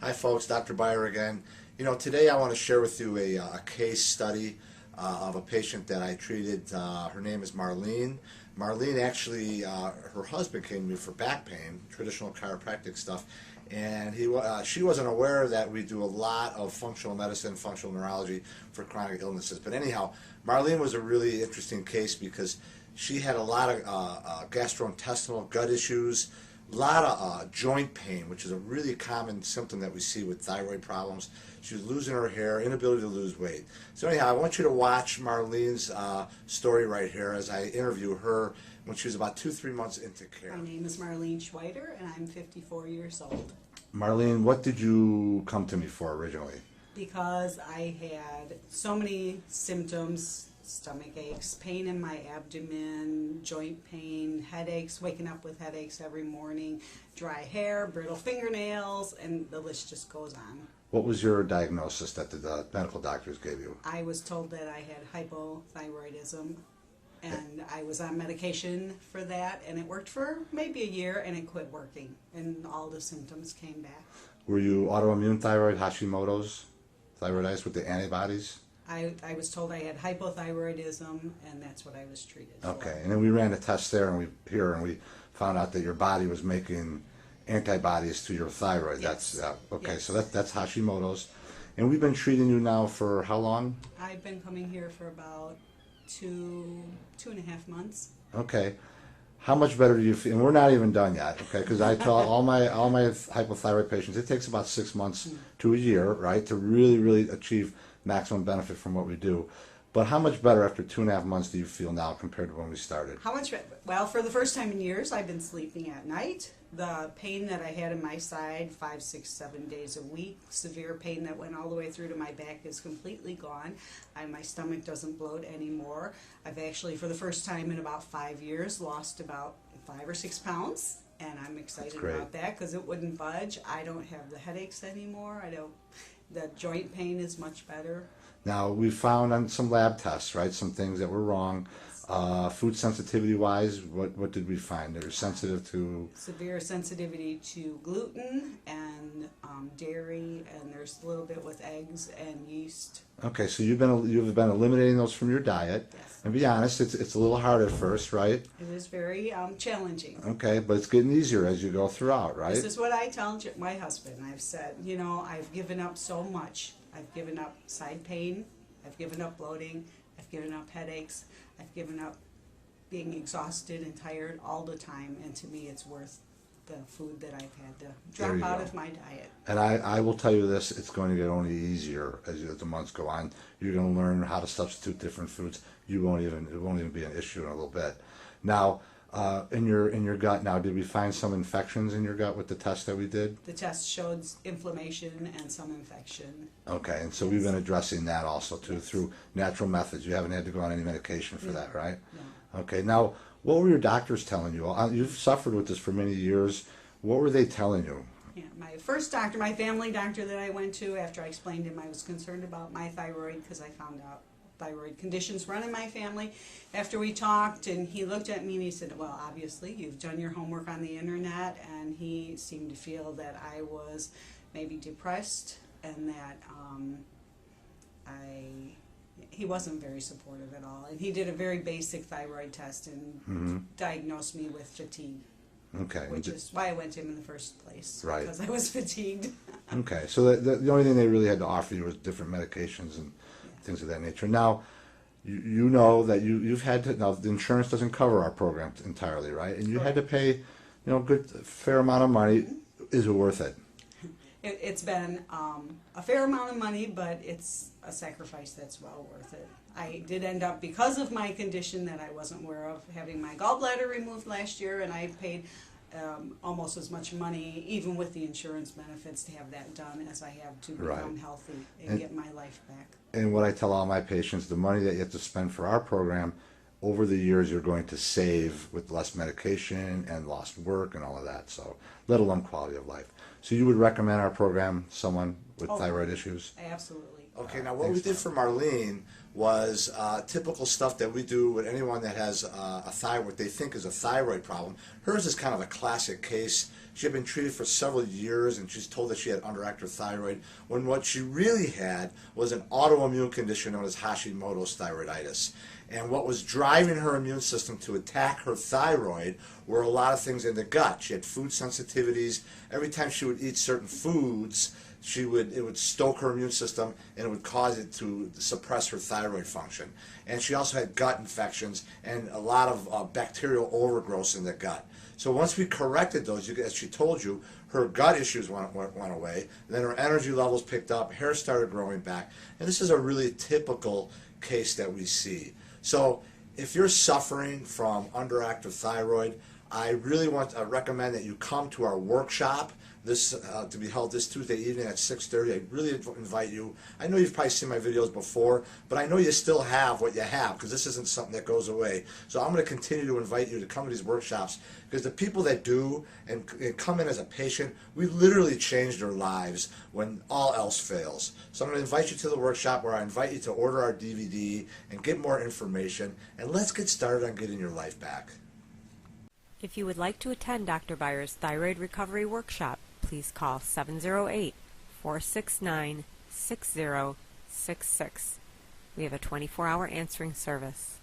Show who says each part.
Speaker 1: Hi folks, Dr. Beyer again. Today I want to share with you a case study of a patient that I treated. Her name is Marlene. Marlene actually, her husband came to me for back pain, traditional chiropractic stuff, and she wasn't aware that we do a lot of functional medicine, functional neurology for chronic illnesses. But anyhow, Marlene was a really interesting case because she had a lot of gastrointestinal gut issues, a lot of joint pain, which is a really common symptom that we see with thyroid problems. She was losing her hair, inability to lose weight. So anyhow, I want you to watch Marlene's story right here as I interview her when she was about 2-3 months into care.
Speaker 2: My name is Marlene Schweider, and I'm 54 years old.
Speaker 1: Marlene, what did you come to me for originally?
Speaker 2: Because I had so many symptoms: stomach aches, pain in my abdomen, joint pain, headaches, waking up with headaches every morning, dry hair, brittle fingernails, and the list just goes on.
Speaker 1: What was your diagnosis that the medical doctors gave you?
Speaker 2: I was told that I had hypothyroidism, and I was on medication for that, and it worked for maybe a year, and it quit working, and all the symptoms came back.
Speaker 1: Were you autoimmune thyroid, Hashimoto's, thyroiditis with the antibodies?
Speaker 2: I was told I had hypothyroidism, and that's what I was treated for.
Speaker 1: Okay, and then we ran a test there, and we found out that your body was making antibodies to your thyroid.
Speaker 2: Yes.
Speaker 1: That's okay.
Speaker 2: Yes.
Speaker 1: So that's Hashimoto's, and we've been treating you now for how long?
Speaker 2: I've been coming here for about two and a half months.
Speaker 1: Okay, how much better do you feel? And we're not even done yet. Okay, because I tell all my hypothyroid patients it takes about 6 months to a year, right, to really achieve maximum benefit from what we do. But how much better after 2.5 months do you feel now compared to when we started?
Speaker 2: How much? Well, for the first time in years, I've been sleeping at night. The pain that I had in my side 5, 6, 7 days a week, severe pain that went all the way through to my back, is completely gone. My stomach doesn't bloat anymore. I've actually, for the first time in about 5 years, lost about 5 or 6 pounds. And I'm excited about that because it wouldn't budge. I don't have the headaches anymore. The joint pain is much better.
Speaker 1: Now, we found on some lab tests, right, some things that were wrong. Food sensitivity-wise, what did we find? They're sensitive to?
Speaker 2: Severe sensitivity to gluten and dairy, and there's a little bit with eggs and yeast.
Speaker 1: Okay, so you've been eliminating those from your diet.
Speaker 2: Yes.
Speaker 1: And be honest, it's a little hard at first, right?
Speaker 2: It is very challenging.
Speaker 1: Okay, but it's getting easier as you go throughout, right?
Speaker 2: This is what I tell my husband. I've said, I've given up so much. I've given up side pain. I've given up bloating. I've given up headaches. I've given up being exhausted and tired all the time. And to me, it's worth the food that I've had to drop out of my diet.
Speaker 1: And I will tell you this, it's going to get only easier as the months go on. You're going to learn how to substitute different foods. It won't even be an issue in a little bit. Now, in your gut now, did we find some infections in your gut with the test that we did?
Speaker 2: The test showed inflammation and some infection.
Speaker 1: Okay, and so we've been addressing that also too through natural methods. You haven't had to go on any medication for that, right?
Speaker 2: No.
Speaker 1: Okay, now what were your doctors telling you? You've suffered with this for many years. What were they telling you?
Speaker 2: Yeah, my first doctor, my family doctor that I went to, after I explained to him I was concerned about my thyroid because I found out thyroid conditions run in my family. After we talked, and he looked at me and he said, well, obviously you've done your homework on the internet, and he seemed to feel that I was maybe depressed and that he wasn't very supportive at all. And he did a very basic thyroid test and diagnosed me with fatigue.
Speaker 1: Okay.
Speaker 2: Which is why I went to him in the first place.
Speaker 1: Right.
Speaker 2: Because I was fatigued.
Speaker 1: Okay, so the only thing they really had to offer you was different medications and things of that nature. Now, you know that you've had to, now the insurance doesn't cover our program entirely, right? And you had to pay, fair amount of money. Is it worth it?
Speaker 2: It's been a fair amount of money, but it's a sacrifice that's well worth it. I did end up, because of my condition that I wasn't aware of, having my gallbladder removed last year, and I paid almost as much money, even with the insurance benefits, to have that done as I have to become healthy and get my life back.
Speaker 1: And what I tell all my patients, the money that you have to spend for our program, over the years you're going to save with less medication and lost work and all of that, so let alone quality of life. So you would recommend our program to someone with thyroid issues?
Speaker 2: Absolutely.
Speaker 1: Okay, now what we did for Marlene was typical stuff that we do with anyone that has a thyroid, what they think is a thyroid problem. Hers is kind of a classic case She had been treated for several years, and she's told that she had underactive thyroid, when what she really had was an autoimmune condition known as Hashimoto's thyroiditis. And what was driving her immune system to attack her thyroid were a lot of things in the gut. She had food sensitivities. Every time she would eat certain foods, it would stoke her immune system, and it would cause it to suppress her thyroid function. And she also had gut infections and a lot of bacterial overgrowth in the gut. So once we corrected those, as she told you, her gut issues went away. Then her energy levels picked up, hair started growing back, and this is a really typical case that we see. So if you're suffering from underactive thyroid, I really recommend that you come to our workshop to be held this Tuesday evening at 6:30. I really invite you. I know you've probably seen my videos before, but I know you still have what you have, because this isn't something that goes away. So I'm going to continue to invite you to come to these workshops, because the people that do and come in as a patient, we literally change their lives when all else fails. So I'm going to invite you to the workshop, where I invite you to order our DVD and get more information, and let's get started on getting your life back.
Speaker 3: If you would like to attend Dr. Beyer's Thyroid Recovery Workshop, please call 708-469-6066. We have a 24-hour answering service.